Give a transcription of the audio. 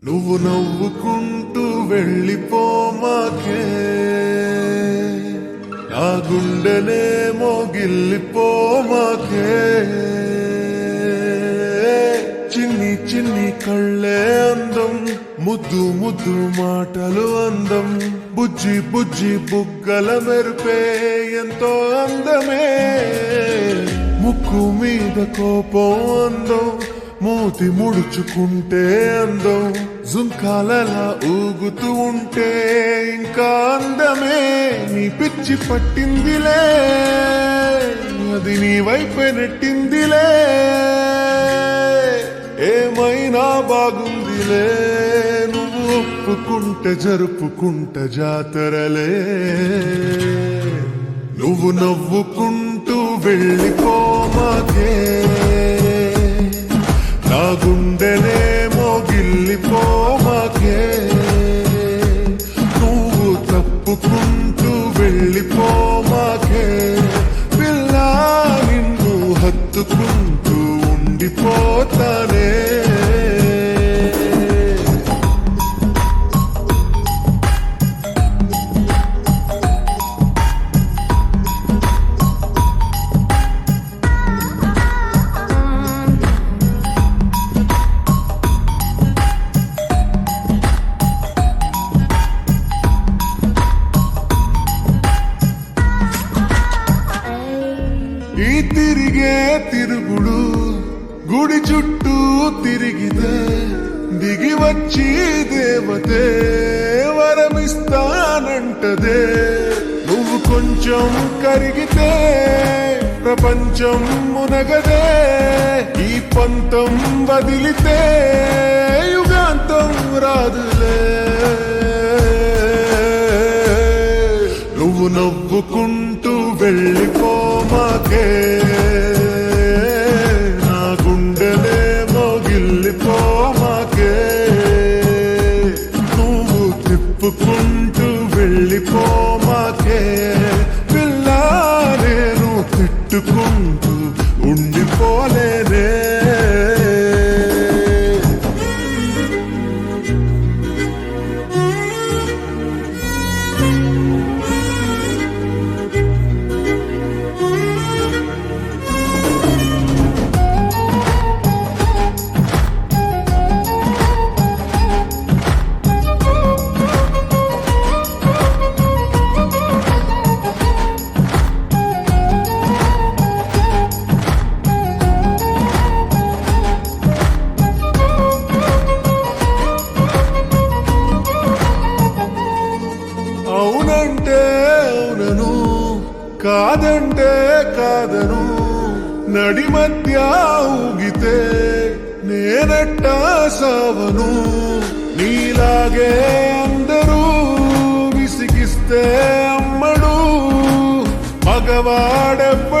నువ్వు నవ్వుకుంటూ వెళ్ళిపోమాకే, నా గుండెనేమో గిల్లిపోమాకే. చిన్ని చిన్ని కళ్ళే అందం, ముద్దు ముద్దు మాటలు అందం, బుజ్జి బుజ్జి బుగ్గల మెరుపే ఎంతో అందమే. ముక్కు మీద కోపం అందం, మూతి ముడుచుకుంటే అందం, జుంకాలలా ఊగుతూ ఉంటే ఇంకా అందమే. నీ పిచ్చి పట్టిందిలే, అది నీ వైపే నెట్టిందిలే. ఏమైనా బాగుందిలే, నువ్వు ఒప్పుకుంటే జరుపుకుంటే జాతరలే. నువ్వు నవ్వుకుంటూ వెళ్ళిపోమాకే, నా గుండెనేమో గిల్లిపోమాకే. నువ్వు తప్పుకుంటూ వెళ్ళిపోమాకే, పిల్ల నిన్ను హత్తుకుంటూ ఉండిపోతానే. ఈ తిరిగే తిరుగుడు గుడి చుట్టూ తిరిగితే, దిగి వచ్చి దేవతే వరమిస్తానంటదే. నువ్వు కొంచెం కరిగితే ప్రపంచం మునగదే. ఈ పంతం వదిలితే యుగాంతం రాదులే. నువ్వు నవ్వుకుంటూ వెళ్ళిపోమాకే, నా గుండెనేమో గిల్లిపోమాకే. నువ్వు తిప్పుకుంటూ వెళ్ళిపోమాకే, పిల్ల నేను తిట్టుకుంటూ ఉండిపోలేనే. అవునంటే అవునను, కాదంటే కాదను. నడి మధ్య ఊగితే నేనట్టా సావను. నీలాగే అందరూ విసిగిస్తే అమ్మడు, మగవాడెవ్వ